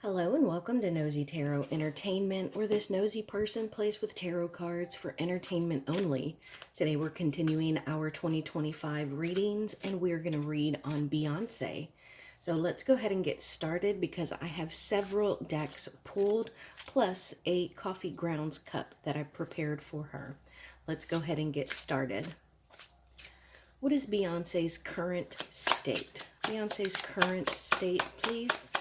Hello and welcome to Nosy Tarot Entertainment, where this nosy person plays with tarot cards for entertainment only. Today we're continuing our 2025 readings and we're going to read on Beyonce. So let's go ahead and get started because I have several decks pulled plus a coffee grounds cup that I prepared for her. Let's go ahead and get started. What is Beyonce's current state? Beyonce's current state, please.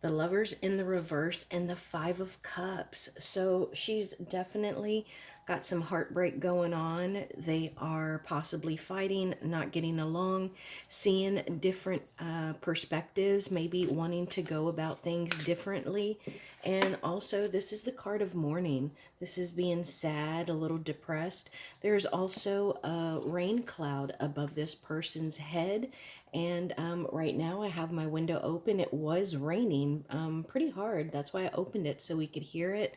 The Lovers in the reverse and the Five of Cups. So she's definitely got some heartbreak going on. They are possibly fighting, not getting along, seeing different perspectives, maybe wanting to go about things differently. And also, this is the card of mourning. This is being sad, a little depressed. There's also a rain cloud above this person's head. And right now I have my window open. It was raining pretty hard. That's why I opened it so we could hear it.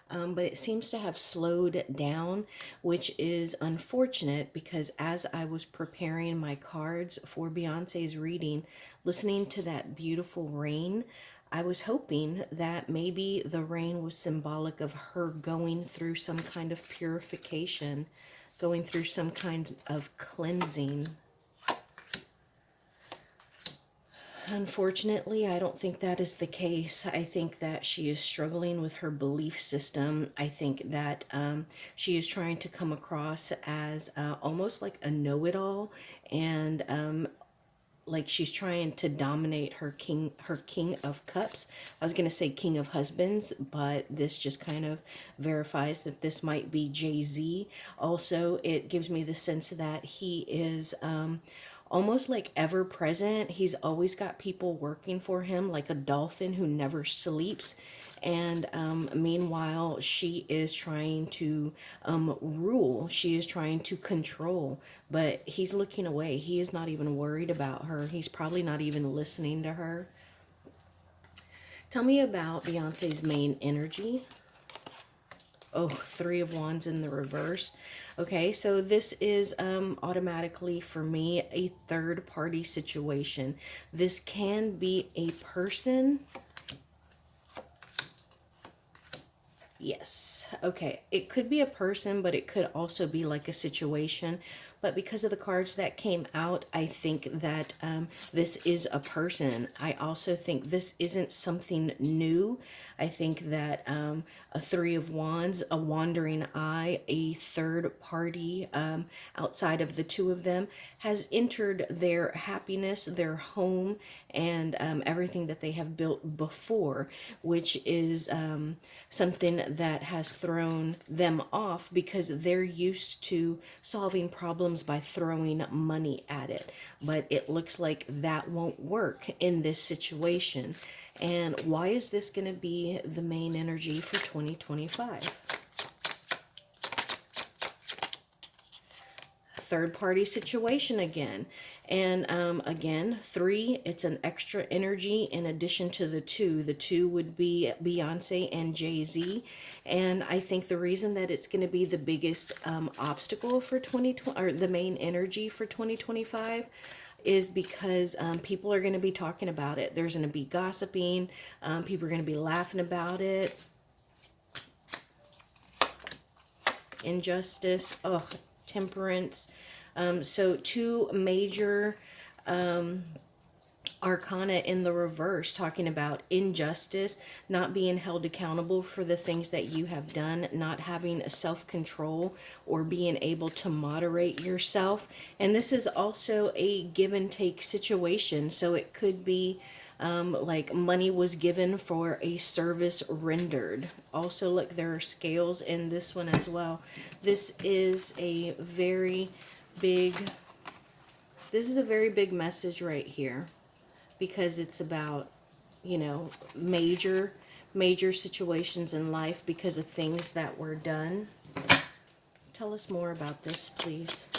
But it seems to have slowed down, which is unfortunate because as I was preparing my cards for Beyonce's reading, listening to that beautiful rain, I was hoping that maybe the rain was symbolic of her going through some kind of purification, going through some kind of cleansing. Unfortunately, I don't think that is the case. I think that she is struggling with her belief system. I think that she is trying to come across as almost like a know-it-all, and like she's trying to dominate her king of cups. I was going to say king of husbands, but this just kind of verifies that this might be Jay-Z. Also, it gives me the sense that he is almost like ever present. He's always got people working for him, like a dolphin who never sleeps. And meanwhile, she is trying to rule. She is trying to control, but he's looking away. He is not even worried about her. He's probably not even listening to her. Tell me about Beyonce's main energy. Oh, Three of Wands in the reverse. Okay, so this is automatically for me a third party situation. This can be a person. Yes. Okay. It could be a person, but it could also be like a situation. But because of the cards that came out, I think that this is a person. I also think this isn't something new. I think that a Three of Wands, a wandering eye, a third party outside of the two of them has entered their happiness, their home, and everything that they have built before, which is something that has thrown them off because they're used to solving problems by throwing money at it. But it looks like that won't work in this situation. And why is this going to be the main energy for 2025? Third party situation again. And again, three, it's an extra energy in addition to the two. The two would be Beyonce and Jay-Z. And I think the reason that it's going to be the biggest obstacle for 2020, or the main energy for 2025, is because people are going to be talking about it. There's going to be gossiping. People are going to be laughing about it. Injustice. Oh, Temperance. So two major arcana in the reverse, talking about injustice, not being held accountable for the things that you have done, not having a self-control or being able to moderate yourself. And this is also a give and take situation. So it could be like money was given for a service rendered. Also, look, there are scales in this one as well. This is a very big message right here, because it's about, you know, major situations in life because of things that were done. Tell us more about this, please.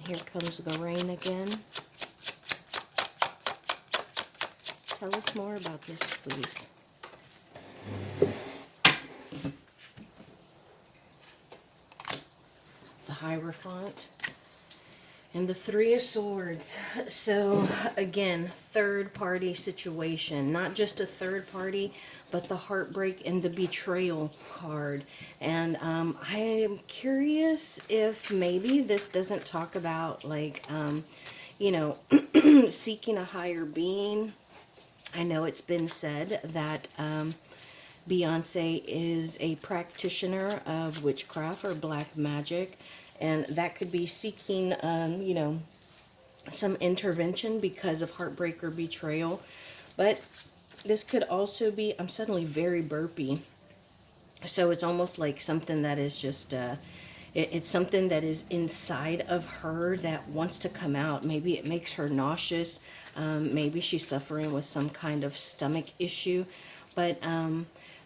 Here comes the rain again. Tell us more about this, please. Hierophant. And the Three of Swords. So, again, third party situation. Not just a third party, but the heartbreak and the betrayal card. And I am curious if maybe this doesn't talk about, like, you know, seeking a higher being. I know it's been said that Beyonce is a practitioner of witchcraft or black magic. And that could be seeking, you know, some intervention because of heartbreak or betrayal. But this could also be, I'm suddenly very burpy. So it's almost like something that is just, it's something that is inside of her that wants to come out. Maybe it makes her nauseous. Maybe she's suffering with some kind of stomach issue. But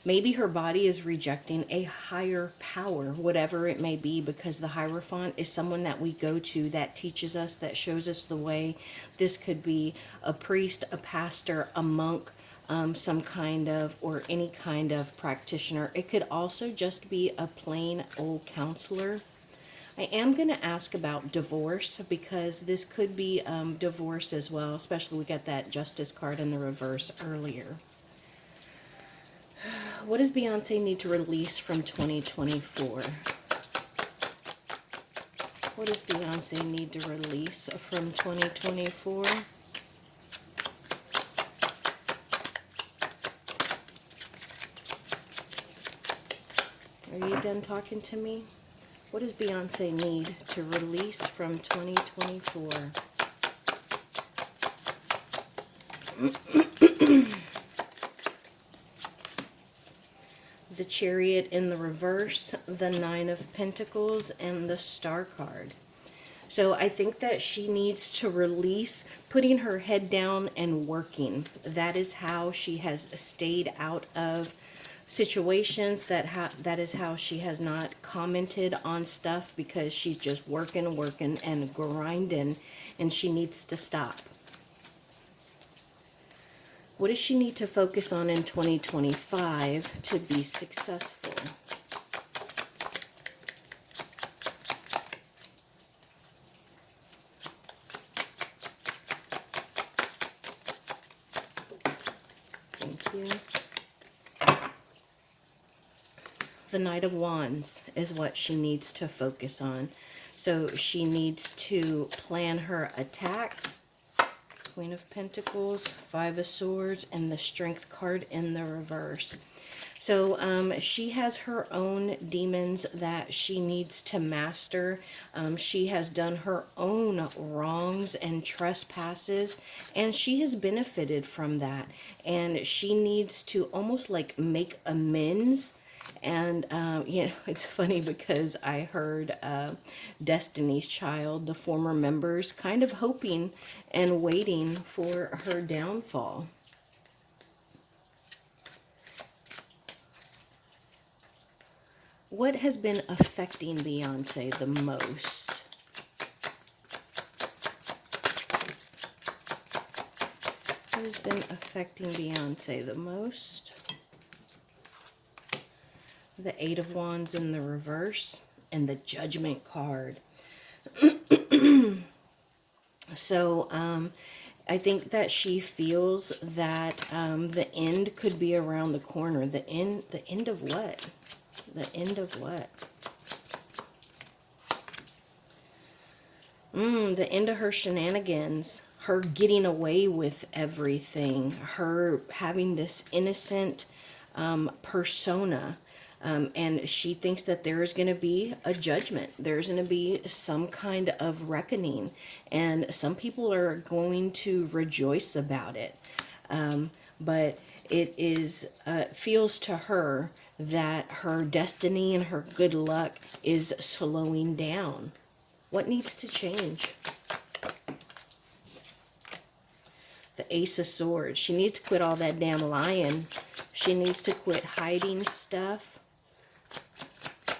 maybe her body is rejecting a higher power, whatever it may be, because the Hierophant is someone that we go to that teaches us, that shows us the way. This could be a priest, a pastor, a monk, some kind of, or any kind of practitioner. It could also just be a plain old counselor. I am going to ask about divorce because this could be divorce as well, especially we got that Justice card in the reverse earlier. What does Beyonce need to release from 2024? What does Beyonce need to release from 2024? Are you done talking to me? What does Beyonce need to release from 2024? The Chariot in the reverse, the Nine of Pentacles, and the Star card. So I think that she needs to release putting her head down and working. That is how she has stayed out of situations. That is how she has not commented on stuff, because she's just working and grinding, and she needs to stop. What does she need to focus on in 2025 to be successful? Thank you. The Knight of Wands is what she needs to focus on. So she needs to plan her attack. Queen of Pentacles, Five of Swords, and the Strength card in the reverse. So she has her own demons that she needs to master. She has done her own wrongs and trespasses, and she has benefited from that. And she needs to almost like make amends. And, you know, it's funny because I heard Destiny's Child, the former members, kind of hoping and waiting for her downfall. What has been affecting Beyonce the most? What has been affecting Beyonce the most? The Eight of Wands in the reverse, and the Judgment card. So, I think that she feels that the end could be around the corner. The end of what? The end of what? The end of her shenanigans. Her getting away with everything. Her having this innocent persona. And she thinks that there is going to be a judgment. There's going to be some kind of reckoning. And some people are going to rejoice about it. But it is feels to her that her destiny and her good luck is slowing down. What needs to change? The Ace of Swords. She needs to quit all that damn lying. She needs to quit hiding stuff.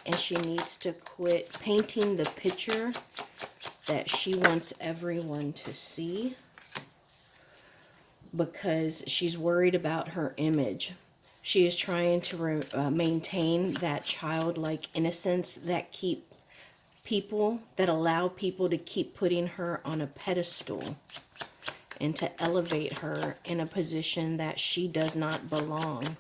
And she needs to quit painting the picture that she wants everyone to see, because she's worried about her image. She is trying to maintain that childlike innocence that people that allow people to keep putting her on a pedestal and to elevate her in a position that she does not belong.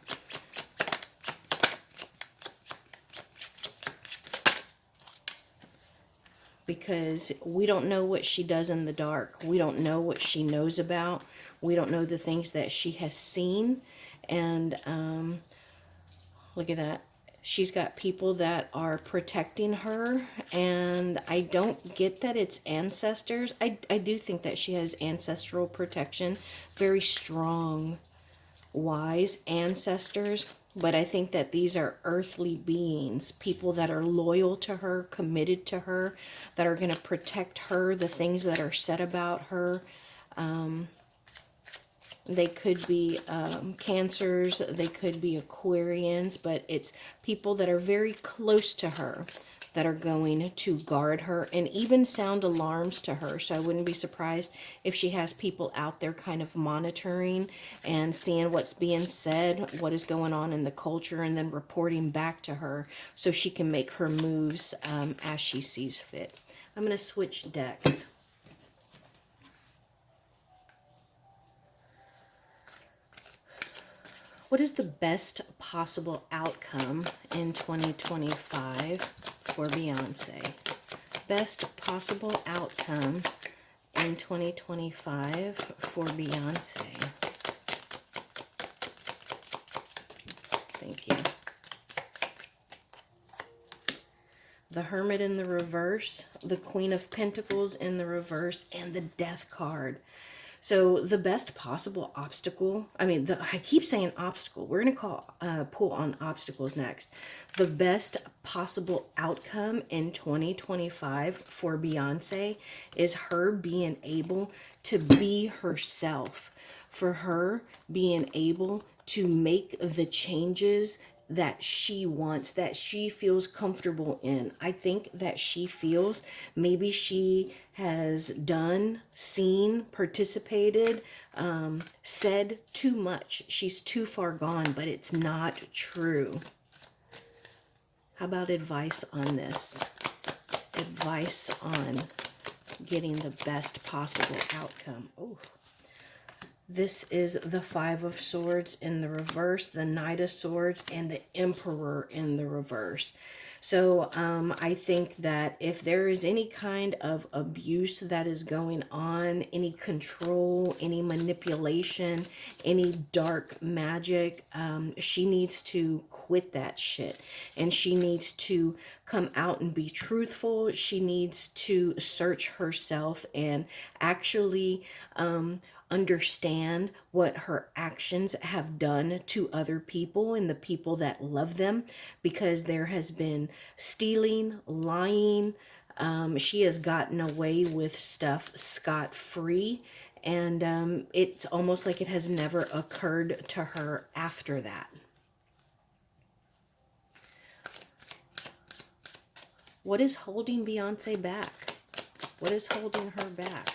Because we don't know what she does in the dark. We don't know what she knows about. We don't know the things that she has seen. And look at that. She's got people that are protecting her. And I don't get that it's ancestors. I do think that she has ancestral protection. Very strong, wise ancestors. But I think that these are earthly beings, people that are loyal to her, committed to her, that are going to protect her, the things that are said about her. They could be Cancers, they could be Aquarians, but it's people that are very close to her that are going to guard her and even sound alarms to her. So I wouldn't be surprised if she has people out there kind of monitoring and seeing what's being said, what is going on in the culture, and then reporting back to her so she can make her moves as she sees fit. I'm going to switch decks. What is the best possible outcome in 2025 for Beyonce? Best possible outcome in 2025 for Beyonce. Thank you. The Hermit in the reverse, the Queen of Pentacles in the reverse, and the Death card. So the best possible obstacle, I keep saying obstacle. We're going to pull on obstacles next. The best possible outcome in 2025 for Beyonce is her being able to be herself. For her being able to make the changes that she wants, that she feels comfortable in. I think that she feels maybe she has done, seen, participated, said too much. She's too far gone, but it's not true. How about advice on this? Advice on getting the best possible outcome. Oh. This is the Five of Swords in the reverse, the Knight of Swords, and the Emperor in the reverse. So I think that if there is any kind of abuse that is going on, any control, any manipulation, any dark magic, she needs to quit that shit. And she needs to come out and be truthful. She needs to search herself and actually understand what her actions have done to other people and the people that love them, because there has been stealing, lying. She has gotten away with stuff scot-free, and it's almost like it has never occurred to her after that. What is holding Beyonce back? What is holding her back?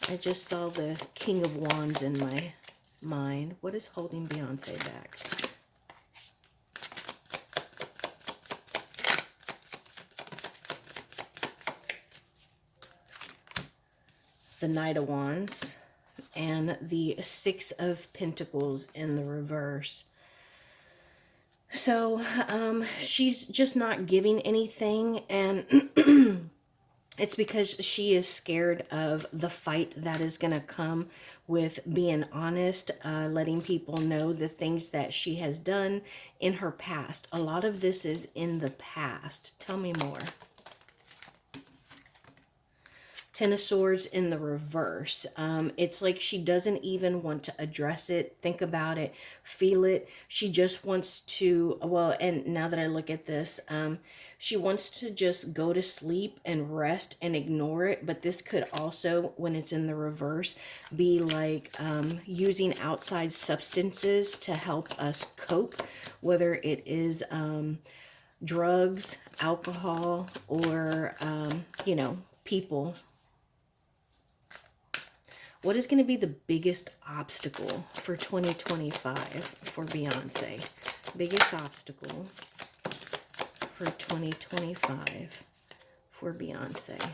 I just saw the King of Wands in my mind. What is holding Beyonce back? The Knight of Wands and the Six of Pentacles in the reverse. So she's just not giving anything, and it's because she is scared of the fight that is going to come with being honest, letting people know the things that she has done in her past. A lot of this is in the past. Tell me more. Ten of Swords in the reverse. It's like she doesn't even want to address it, think about it, feel it. She just wants to, well, and now that I look at this, she wants to just go to sleep and rest and ignore it. But this could also, when it's in the reverse, be like using outside substances to help us cope, whether it is drugs, alcohol, or, people. What is going to be the biggest obstacle for 2025 for Beyonce? Biggest obstacle for 2025 for Beyonce.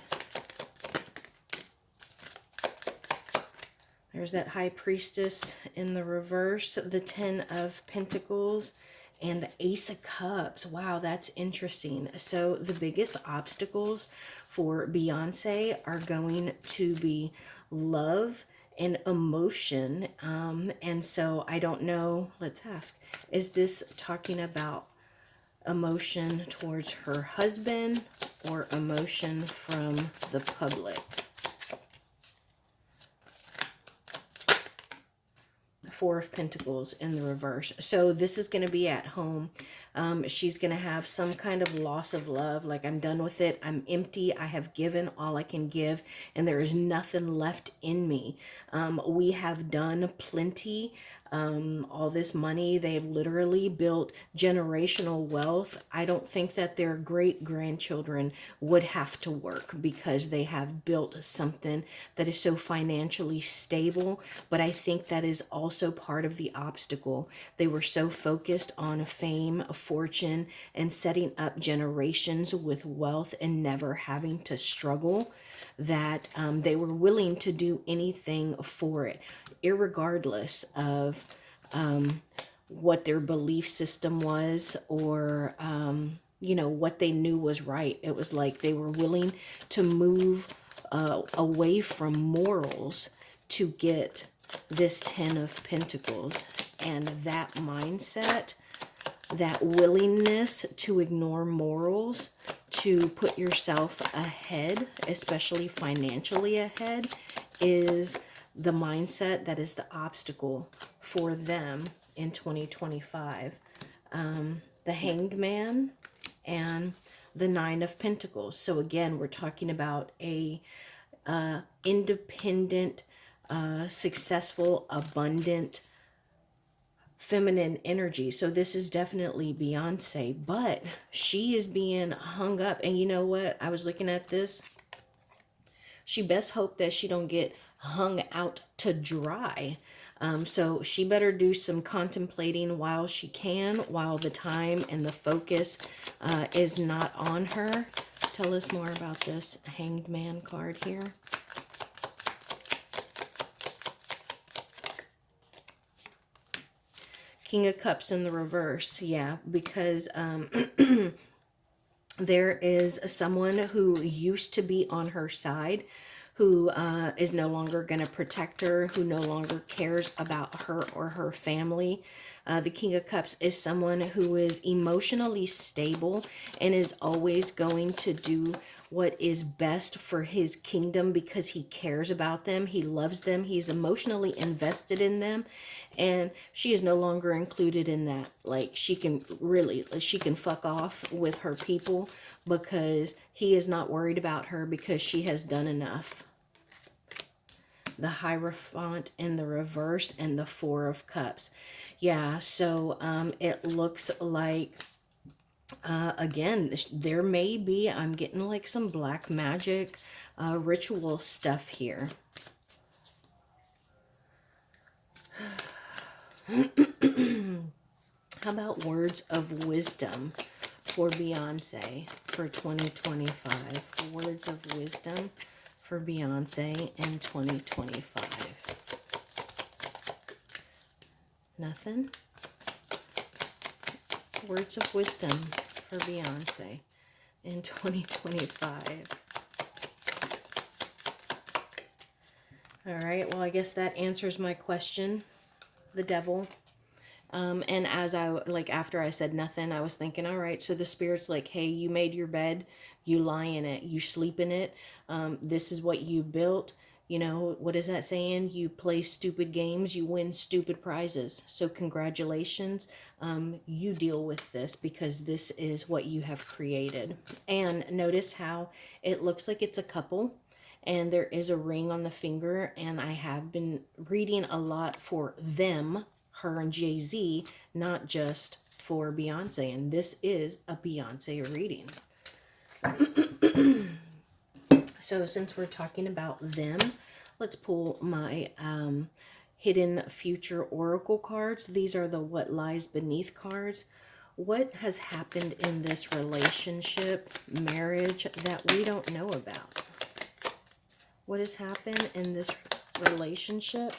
There's that High Priestess in the reverse, the Ten of Pentacles, and the Ace of Cups. Wow, that's interesting. So the biggest obstacles for Beyonce are going to be love and emotion. And so I don't know, let's ask, is this talking about emotion towards her husband or emotion from the public? Four of Pentacles in the reverse. So this is going to be at home. She's going to have some kind of loss of love. Like, I'm done with it. I'm empty. I have given all I can give, and there is nothing left in me. We have done plenty. All this money, they've literally built generational wealth. I don't think that their great grandchildren would have to work because they have built something that is so financially stable. But I think that is also part of the obstacle. They were so focused on fame, fortune, and setting up generations with wealth and never having to struggle that they were willing to do anything for it, irregardless of what their belief system was, or you know, what they knew was right. It was like they were willing to move away from morals to get this Ten of Pentacles. And that mindset, that willingness to ignore morals, to put yourself ahead, especially financially ahead, is the mindset that is the obstacle for them in 2025. The Hanged Man and the Nine of Pentacles. So again, we're talking about a independent, successful, abundant, feminine energy. So this is definitely Beyonce, but she is being hung up. And you know what? I was looking at this. She best hope that she don't get hung out to dry. So she better do some contemplating while she can, while the time and the focus is not on her. Tell us more about this Hanged Man card here. King of Cups in the reverse. Yeah, because there is someone who used to be on her side, who is no longer going to protect her, who no longer cares about her or her family. The King of Cups is someone who is emotionally stable and is always going to do what is best for his kingdom because he cares about them. He loves them. He's emotionally invested in them. And she is no longer included in that. Like, she can fuck off with her people because he is not worried about her because she has done enough. The Hierophant in the reverse and the Four of Cups. Yeah, so it looks like, again, there may be, I'm getting like some black magic ritual stuff here. How about words of wisdom for Beyonce for 2025? Words of wisdom for Beyonce in 2025. Nothing? Words of wisdom for Beyonce in 2025. All right, well, I guess that answers my question. The Devil. And as after I said nothing, I was thinking, all right, so the Spirit's like, hey, you made your bed, you lie in it, you sleep in it. This is what you built. You know, what is that saying? You play stupid games, you win stupid prizes. So congratulations. You deal with this because this is what you have created. And notice how it looks like it's a couple. And there is a ring on the finger. And I have been reading a lot for them, her and Jay-Z, not just for Beyonce. And this is a Beyonce reading. So since we're talking about them, let's pull my Hidden Future Oracle cards. These are the What Lies Beneath cards. What has happened in this relationship, marriage, that we don't know about? What has happened in this relationship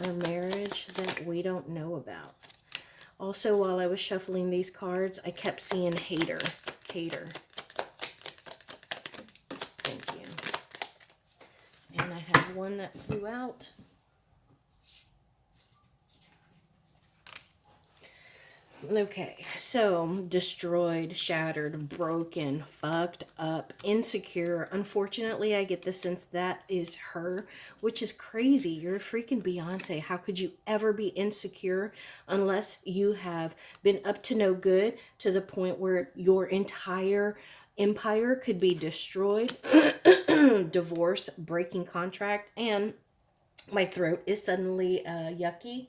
or marriage that we don't know about? Also, while I was shuffling these cards, I kept seeing hater. Hater. Thank you. And I have one that flew out. Okay, so destroyed, shattered, broken, fucked up, insecure. Unfortunately, I get the sense that is her, which is crazy. You're a freaking Beyonce. How could you ever be insecure unless you have been up to no good to the point where your entire empire could be destroyed, divorce, breaking contract, and my throat is suddenly yucky.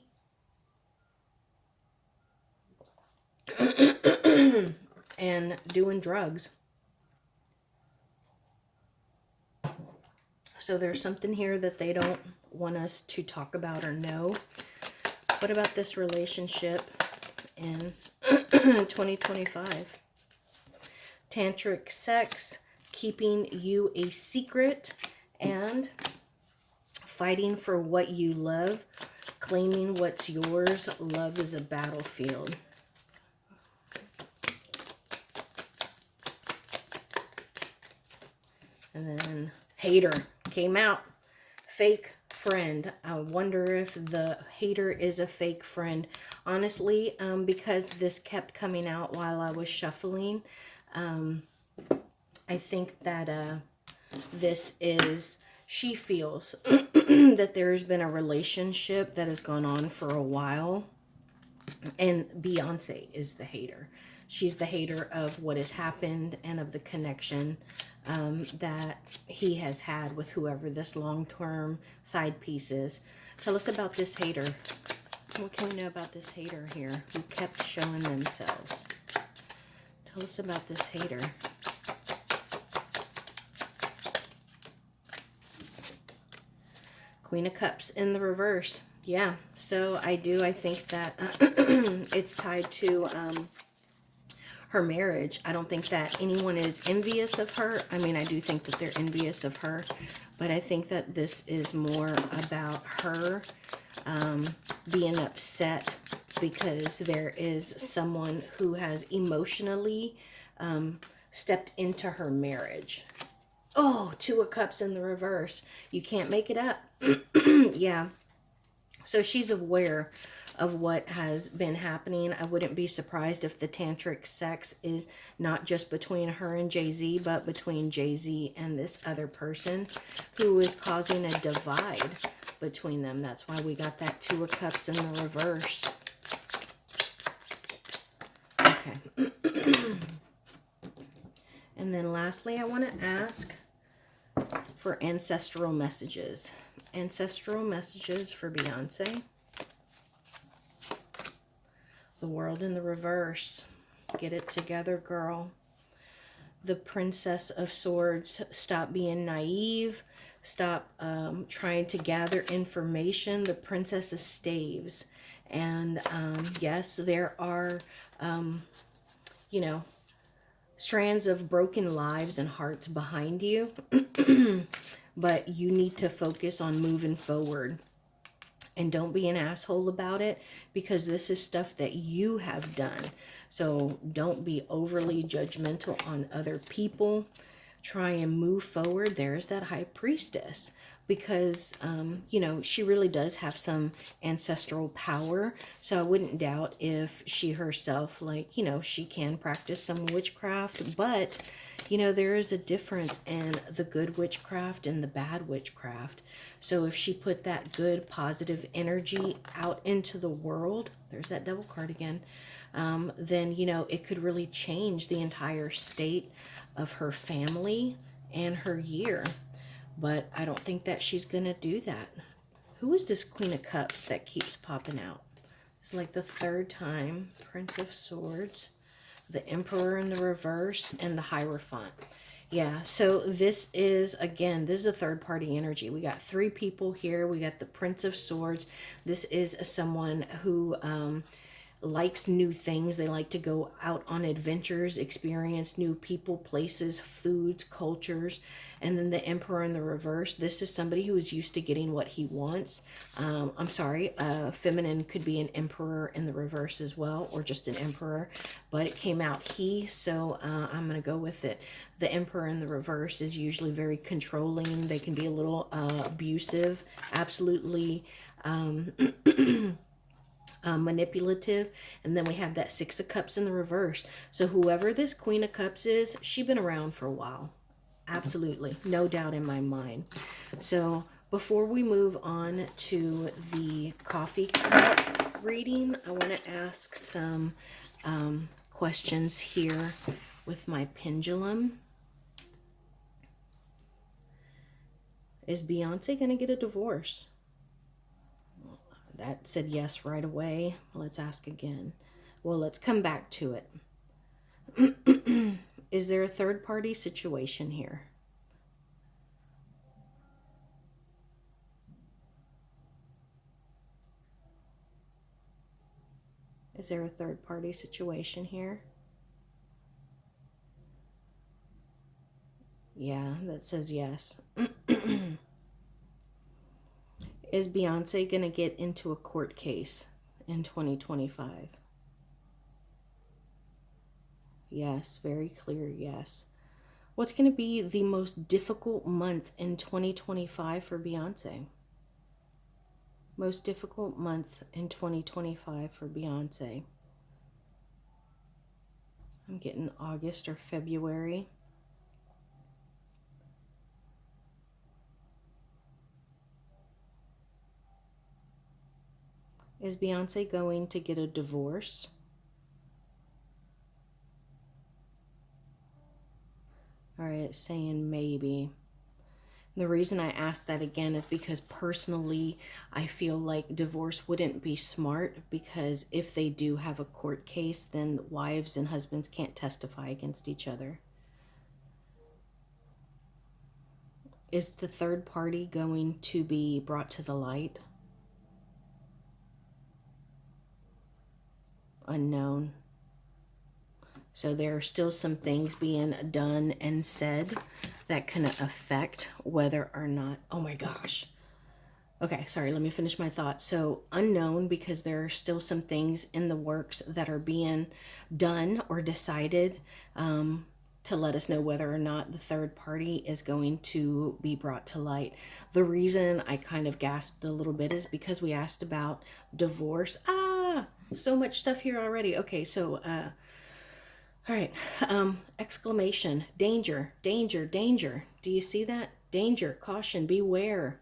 And doing drugs. So there's something here that they don't want us to talk about or know. What about this relationship in 2025? Tantric sex, keeping you a secret, and fighting for what you love, claiming what's yours. Love is a battlefield. And then hater came out. Fake friend. I wonder if the hater is a fake friend. Honestly, because this kept coming out while I was shuffling, I think that this is, she feels that there has been a relationship that has gone on for a while. And Beyonce is the hater. She's the hater of what has happened and of the connection that he has had with whoever this long-term side piece is. Tell us about this hater. What can we know about this hater here who kept showing themselves? Tell us about this hater. Queen of Cups in the reverse. Yeah, so I think that it's tied to her marriage. I don't think that anyone is envious of her. I mean, I do think that they're envious of her, but I think that this is more about her being upset because there is someone who has emotionally stepped into her marriage. Oh, Two of Cups in the reverse. You can't make it up. Yeah. So she's aware of what has been happening. I wouldn't be surprised if the tantric sex is not just between her and Jay-Z, but between Jay-Z and this other person who is causing a divide between them. That's why we got that Two of Cups in the reverse. Okay. And then lastly, I want to ask for ancestral messages. Ancestral messages for Beyonce. The World in the reverse. Get it together, girl. The Princess of Swords. Stop being naive. Stop trying to gather information. The Princess of Staves. And yes, there are, you know, strands of broken lives and hearts behind you. But you need to focus on moving forward. And don't be an asshole about it, because this is stuff that you have done. So don't be overly judgmental on other people. Try and move forward. There's that High Priestess, because, you know, she really does have some ancestral power. So I wouldn't doubt if she herself, like, you know, she can practice some witchcraft, but you know, there is a difference in the good witchcraft and the bad witchcraft. So if she put that good, positive energy out into the world, there's that Devil card again, then, you know, it could really change the entire state of her family and her year. But I don't think that she's going to do that. Who is this Queen of Cups that keeps popping out? It's like the third time. Prince of Swords, the Emperor in the reverse, and the Hierophant. Yeah, so this is, again, this is a third-party energy. We got three people here. We got the Prince of Swords. This is someone who likes new things. They like to go out on adventures, experience new people, places, foods, cultures. And then the Emperor in the reverse. This is somebody who is used to getting what he wants. I'm sorry, feminine could be an Emperor in the reverse as well, or just an Emperor. But it came out he, so I'm going to go with it. The Emperor in the reverse is usually very controlling. They can be a little abusive, absolutely manipulative. And then we have that Six of Cups in the reverse. So whoever this Queen of Cups is, she's been around for a while. Absolutely. No doubt in my mind. So before we move on to the coffee cup reading, I want to ask some questions here with my pendulum. Is Beyonce going to get a divorce? That said yes right away. Let's ask again. Well, let's come back to it. Is there a third party situation here? Is there a third party situation here? Yeah, that says yes. Is Beyonce going to get into a court case in 2025? Yes, very clear yes. What's going to be the most difficult month in 2025 for Beyonce? Most difficult month in 2025 for Beyonce. I'm getting August or February. Is Beyonce going to get a divorce? All right, it's saying maybe. The reason I ask that again is because personally, I feel like divorce wouldn't be smart, because if they do have a court case, then wives and husbands can't testify against each other. Is the third party going to be brought to the light? Unknown. So there are still some things being done and said that can affect whether or not, oh my gosh. Okay, sorry, let me finish my thought. So unknown, because there are still some things in the works that are being done or decided to let us know whether or not the third party is going to be brought to light. The reason I kind of gasped a little bit is because we asked about divorce. So much stuff here already. Okay, so all right. Exclamation. Danger, danger, danger. Do you see that? Danger, caution, beware.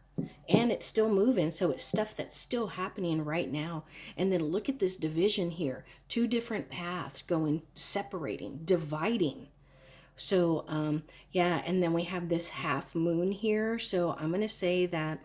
And it's still moving, so it's stuff that's still happening right now. And then look at this division here. Two different paths going, separating, dividing. So, yeah, and then we have this half moon here. So I'm going to say that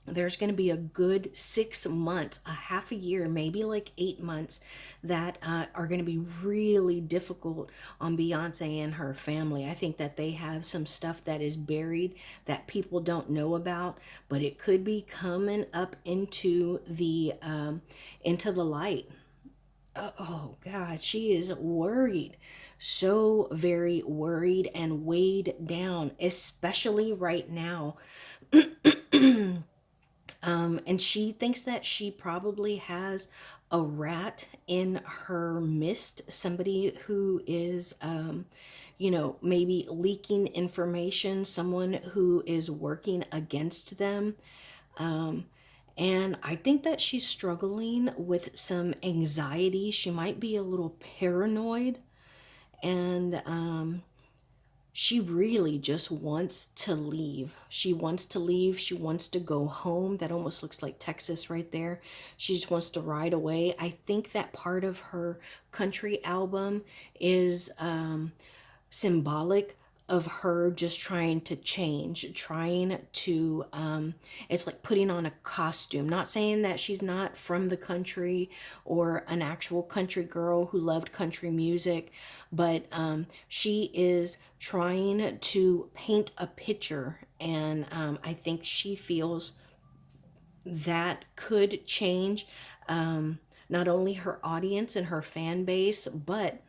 there's going to be a good 6 months, a half a year, maybe like 8 months, that are going to be really difficult on Beyonce and her family. I think that they have some stuff that is buried that people don't know about, but it could be coming up into the light. Oh God, she is worried. So very worried and weighed down, especially right now. And she thinks that she probably has a rat in her midst, somebody who is, maybe leaking information, someone who is working against them. And I think that she's struggling with some anxiety. She might be a little paranoid. And she really just wants to leave. She wants to leave. She wants to go home. That almost looks like Texas right there. She just wants to ride away. I think that part of her country album is symbolic of her just trying to change, trying to, it's like putting on a costume. Not saying that she's not from the country or an actual country girl who loved country music, but she is trying to paint a picture. And I think she feels that could change. not only her audience and her fan base, but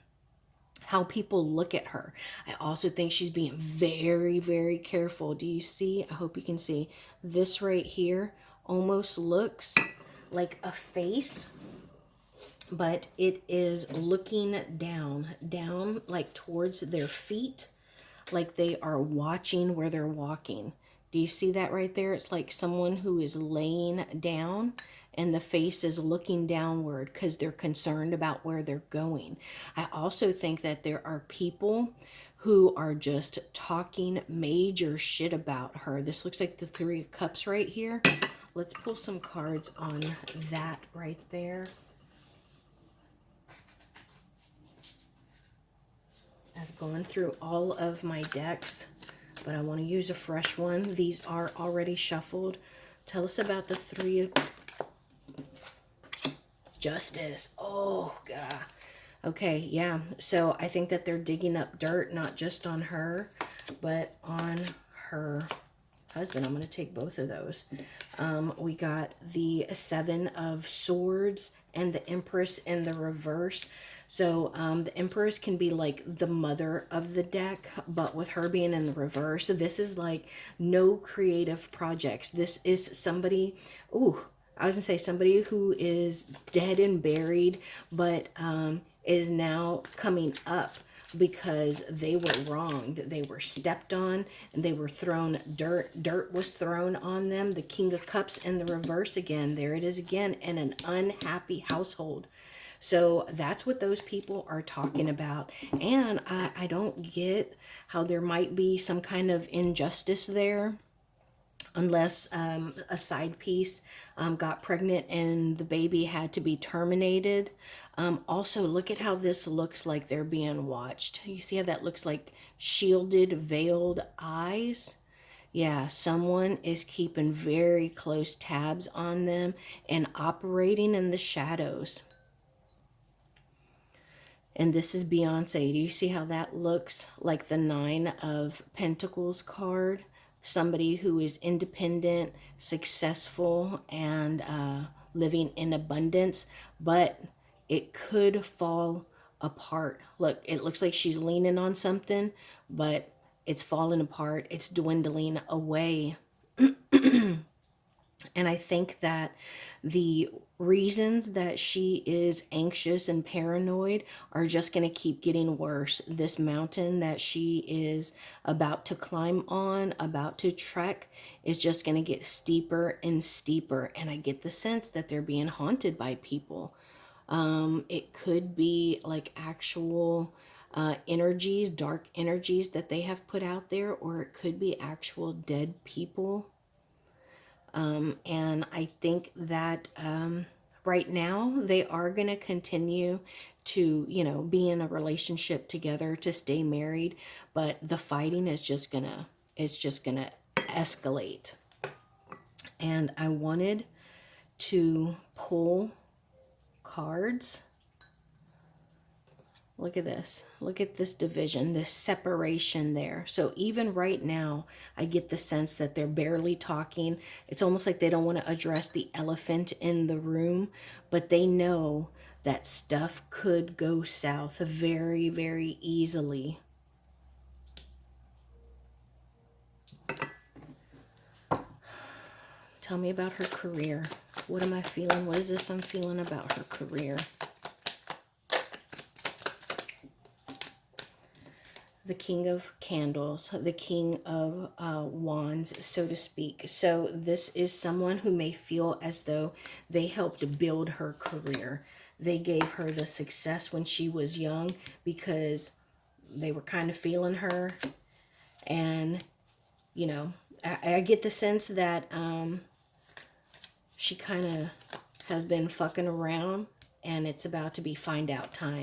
how people look at her. I also think she's being very, very careful. Do you see? I hope you can see. This right here almost looks like a face, but it is looking down like towards their feet, like they are watching where they're walking. Do you see that right there? It's like someone who is laying down and the face is looking downward because they're concerned about where they're going. I also think that there are people who are just talking major shit about her. This looks like the Three of Cups right here. Let's pull some cards on that right there. I've gone through all of my decks, but I want to use a fresh one. These are already shuffled. Tell us about the Three of Justice. Oh, God. Okay, yeah. So I think that they're digging up dirt, not just on her, but on her husband. I'm going to take both of those. We got the Seven of Swords and the Empress in the reverse. So the Empress can be like the mother of the deck, but with her being in the reverse, so this is like no creative projects. This is somebody, ooh, I was gonna say somebody who is dead and buried, but is now coming up because they were wronged. They were stepped on and they were thrown dirt. Dirt was thrown on them. The King of Cups in the reverse again. There it is again, in an unhappy household. So that's what those people are talking about. And I don't get how there might be some kind of injustice there, unless a side piece got pregnant and the baby had to be terminated. Also, look at how this looks like they're being watched. You see how that looks like shielded, veiled eyes? Yeah, someone is keeping very close tabs on them and operating in the shadows. And this is Beyonce. Do you see how that looks like the Nine of Pentacles card? Somebody who is independent, successful, and living in abundance, but it could fall apart. Look, it looks like she's leaning on something, but it's falling apart. It's dwindling away. And I think that the reasons that she is anxious and paranoid are just going to keep getting worse. This mountain that she is about to climb on, about to trek, is just going to get steeper and steeper. And I get the sense that they're being haunted by people. It could be like actual energies, dark energies that they have put out there, or it could be actual dead people. And I think that right now they are going to continue to, be in a relationship together, to stay married, but the fighting is just gonna escalate. And I wanted to pull cards. Look at this. Look at this division, this separation there. So even right now, I get the sense that they're barely talking. It's almost like they don't want to address the elephant in the room, but they know that stuff could go south very, very easily. Tell me about her career. What am I feeling? What is this I'm feeling about her career? The King of Candles, the King of Wands, so to speak. So this is someone who may feel as though they helped build her career. They gave her the success when she was young because they were kind of feeling her. And, I get the sense that she kind of has been fucking around and it's about to be find out time.